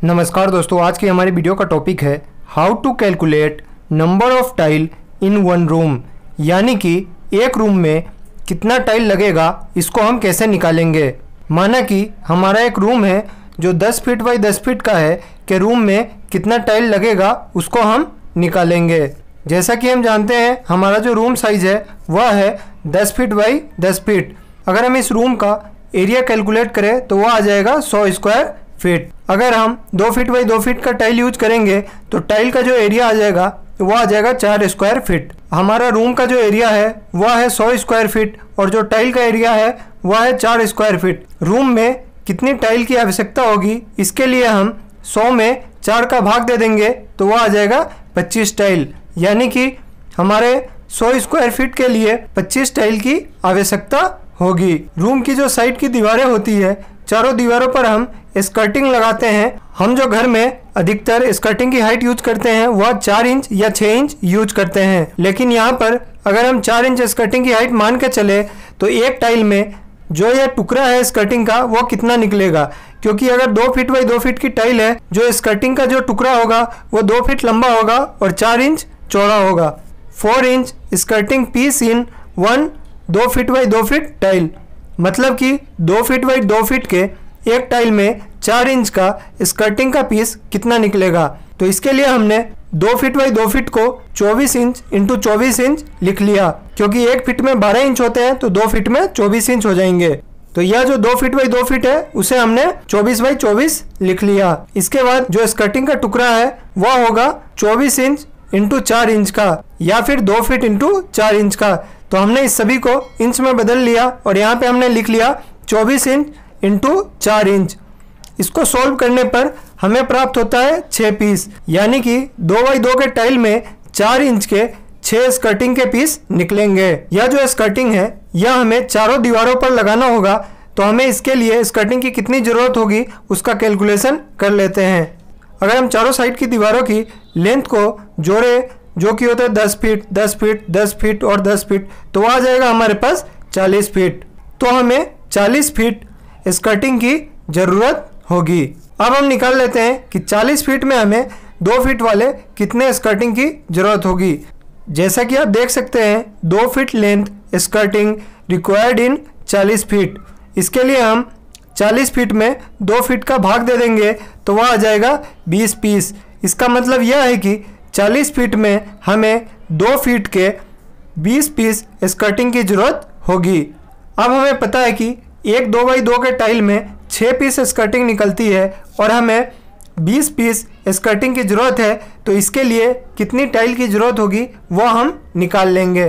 नमस्कार दोस्तों, आज की हमारी वीडियो का टॉपिक है how to calculate number of tile in one room, यानी कि एक रूम में कितना टाइल लगेगा इसको हम कैसे निकालेंगे। माना कि हमारा एक रूम है जो 10 फीट बाई 10 फीट का है कि रूम में कितना टाइल लगेगा उसको हम निकालेंगे। जैसा कि हम जानते हैं हमारा जो रूम साइज़ है वह है 10 फीट बाई 10 फीट। अगर हम इस रूम का एरिया कैलकुलेट करें तो वह आ जाएगा 100 स्क्वायर फीट। अगर हम 2 फीट बाई 2 फीट का टाइल यूज करेंगे तो टाइल का जो एरिया आ जाएगा वो आ जाएगा 4 स्क्वायर फीट। हमारा रूम का जो एरिया है वह है 100 स्क्वायर फीट और जो टाइल का एरिया है वह है 4 स्क्वायर फीट। रूम में कितनी टाइल की आवश्यकता होगी इसके लिए हम 100 में 4 का भाग दे देंगे तो वह आ जाएगा 25 टाइल, यानी कि हमारे 100 स्क्वायर फीट के लिए 25 टाइल की आवश्यकता होगी। रूम की जो साइड की दीवारें होती है, चारों दीवारों पर हम स्कर्टिंग लगाते हैं। हम जो घर में अधिकतर स्कर्टिंग की हाइट यूज करते हैं वह 4 इंच या 6 इंच यूज करते हैं, लेकिन यहाँ पर अगर हम 4 इंच स्कर्टिंग की हाइट मान के चले तो एक टाइल में जो यह टुकड़ा है स्कर्टिंग का वो कितना निकलेगा, क्योंकि अगर 2 फीट बाई 2 फीट की टाइल है जो स्कर्टिंग का जो टुकड़ा होगा वो 2 फीट लंबा होगा और 4 इंच चौड़ा होगा। 4 inch skirting piece in 2 feet by 2 feet tile, मतलब कि 2 फीट बाई 2 फीट के एक टाइल में 4 इंच का स्कर्टिंग का पीस कितना निकलेगा। तो इसके लिए हमने 2 फीट बाई 2 फीट को 24 इंच इंटू 24 इंच लिख लिया, क्योंकि एक फीट में 12 इंच होते हैं तो 2 फीट में 24 इंच हो जाएंगे। तो यह जो 2 फीट बाई 2 फीट है उसे हमने 24 बाई 24 लिख लिया। इसके बाद जो स्कर्टिंग का टुकड़ा है वह होगा 24 इंच इंटू 4 इंच का, या फिर 2 फीट इंटू 4 इंच का। तो हमने इस सभी को इंच में बदल लिया और यहाँ पे हमने लिख लिया 24 इंच इंटू 4 इंच। इसको सॉल्व करने पर हमें प्राप्त होता है 6 पीस, यानी कि 2 बाई 2 के टाइल में 4 इंच के 6 स्कर्टिंग के पीस निकलेंगे। यह जो स्कर्टिंग है यह हमें चारों दीवारों पर लगाना होगा, तो हमें इसके लिए स्कर्टिंग की कितनी ज़रूरत होगी उसका कैलकुलेशन कर लेते हैं। अगर हम चारों साइड की दीवारों की लेंथ को जोड़े जो कि होता है 10 फीट 10 फीट 10 फीट और 10 फीट, तो आ जाएगा हमारे पास 40 फीट। तो हमें 40 फीट स्कर्टिंग की ज़रूरत होगी। अब हम निकाल लेते हैं कि 40 फीट में हमें 2 फीट वाले कितने स्कर्टिंग की ज़रूरत होगी। जैसा कि आप देख सकते हैं 2 feet length skirting required in 40 feet. इसके लिए हम 40 फीट में 2 फीट का भाग दे देंगे तो वह आ जाएगा 20 पीस। इसका मतलब यह है कि 40 फीट में हमें 2 फीट के 20 पीस स्कर्टिंग की ज़रूरत होगी। अब हमें पता है कि एक 2 बाई 2 के टाइल में 6 पीस स्कर्टिंग निकलती है और हमें 20 पीस स्कर्टिंग की ज़रूरत है, तो इसके लिए कितनी टाइल की ज़रूरत होगी वो हम निकाल लेंगे।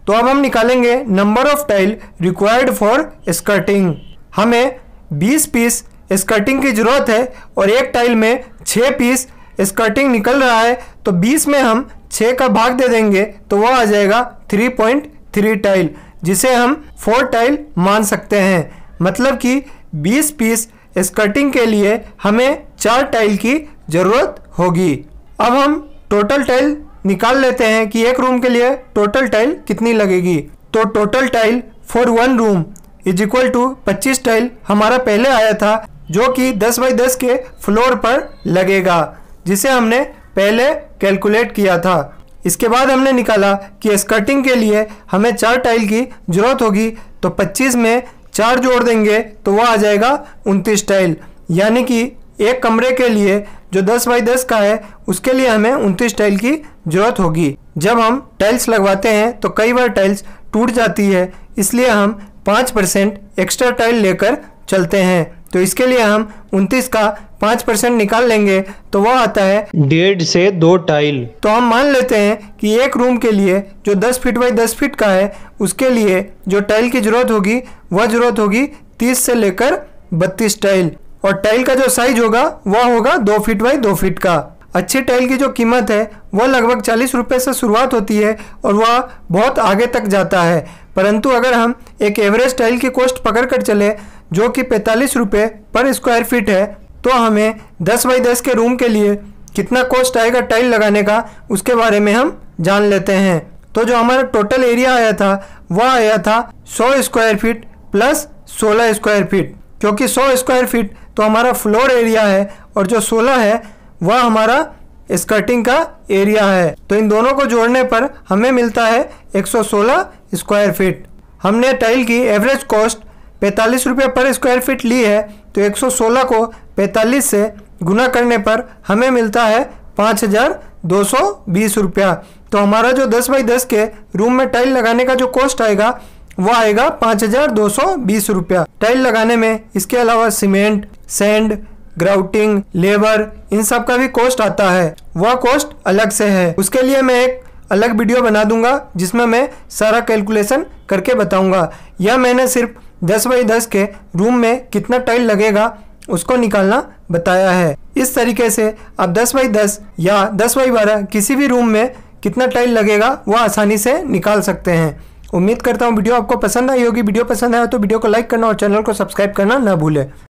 तो अब हम निकालेंगे number of tile required for skirting. हमें 20 पीस स्कर्टिंग की ज़रूरत है और एक टाइल में 6 पीस स्कर्टिंग निकल रहा है, तो 20 में हम 6 का भाग दे देंगे तो वह आ जाएगा 3.3 टाइल, जिसे हम 4 टाइल मान सकते हैं। मतलब कि 20 पीस स्कर्टिंग के लिए हमें 4 टाइल की ज़रूरत होगी। अब हम टोटल टाइल निकाल लेते हैं कि एक रूम के लिए टोटल टाइल कितनी लगेगी। तो total tile for 1 room is equal to 25 tile हमारा पहले आया था, जो कि 10 बाई 10 के फ्लोर पर लगेगा, जिसे हमने पहले कैलकुलेट किया था। इसके बाद हमने निकाला कि स्कर्टिंग के लिए हमें 4 टाइल की ज़रूरत होगी, तो 25 में 4 जोड़ देंगे तो वह आ जाएगा 29 टाइल, यानी कि एक कमरे के लिए जो 10 बाई 10 का है उसके लिए हमें 29 टाइल की ज़रूरत होगी। जब हम टाइल्स लगवाते हैं तो कई बार टाइल्स टूट जाती है, इसलिए हम 5% एक्स्ट्रा टाइल लेकर चलते हैं। तो इसके लिए हम 29 का 5% निकाल लेंगे तो वह आता है 1.5 से 2 टाइल। तो हम मान लेते हैं कि एक रूम के लिए जो 10 फीट बाई 10 फीट का है उसके लिए जो टाइल की ज़रूरत होगी वह ज़रूरत होगी 30 से लेकर 32 टाइल, और टाइल का जो साइज होगा वह होगा 2 फीट बाई 2 फीट का। अच्छी टाइल की जो कीमत है वह लगभग 40 रुपये से शुरुआत होती है और वह बहुत आगे तक जाता है, परंतु अगर हम एक एवरेज टाइल की कॉस्ट पकड़ कर चले जो कि 45 रुपये पर स्क्वायर फीट है, तो हमें 10 बाई 10 के रूम के लिए कितना कॉस्ट आएगा टाइल लगाने का उसके बारे में हम जान लेते हैं। तो जो हमारा टोटल एरिया आया था वह आया था 100 square feet plus 16 square feet, क्योंकि 100 स्क्वायर फीट तो हमारा फ्लोर एरिया है और जो 16 है वह हमारा स्कर्टिंग का एरिया है। तो इन दोनों को जोड़ने पर हमें मिलता है 116 स्क्वायर फीट। हमने टाइल की एवरेज कॉस्ट 45 रुपये पर स्क्वायर फीट ली है, तो 116 को 45 से गुना करने पर हमें मिलता है 5220 रुपया। तो हमारा जो 10 बाई 10 के रूम में टाइल लगाने का जो कॉस्ट आएगा वो आएगा 5220 रुपया। टाइल लगाने में इसके अलावा सीमेंट, सैंड, ग्राउटिंग, लेबर, इन सब का भी कॉस्ट आता है, वह कॉस्ट अलग से है। उसके लिए मैं एक अलग वीडियो बना दूंगा जिसमें मैं सारा कैलकुलेशन करके बताऊंगा। यह मैंने सिर्फ 10 बाई 10 के रूम में कितना टाइल लगेगा उसको निकालना बताया है। इस तरीके से आप 10 बाई 10 या 10 बाई 12 किसी भी रूम में कितना टाइल लगेगा वह आसानी से निकाल सकते हैं। उम्मीद करता हूँ वीडियो आपको पसंद आई होगी। वीडियो पसंद आया तो वीडियो को लाइक करना और चैनल को सब्सक्राइब करना ना भूलें।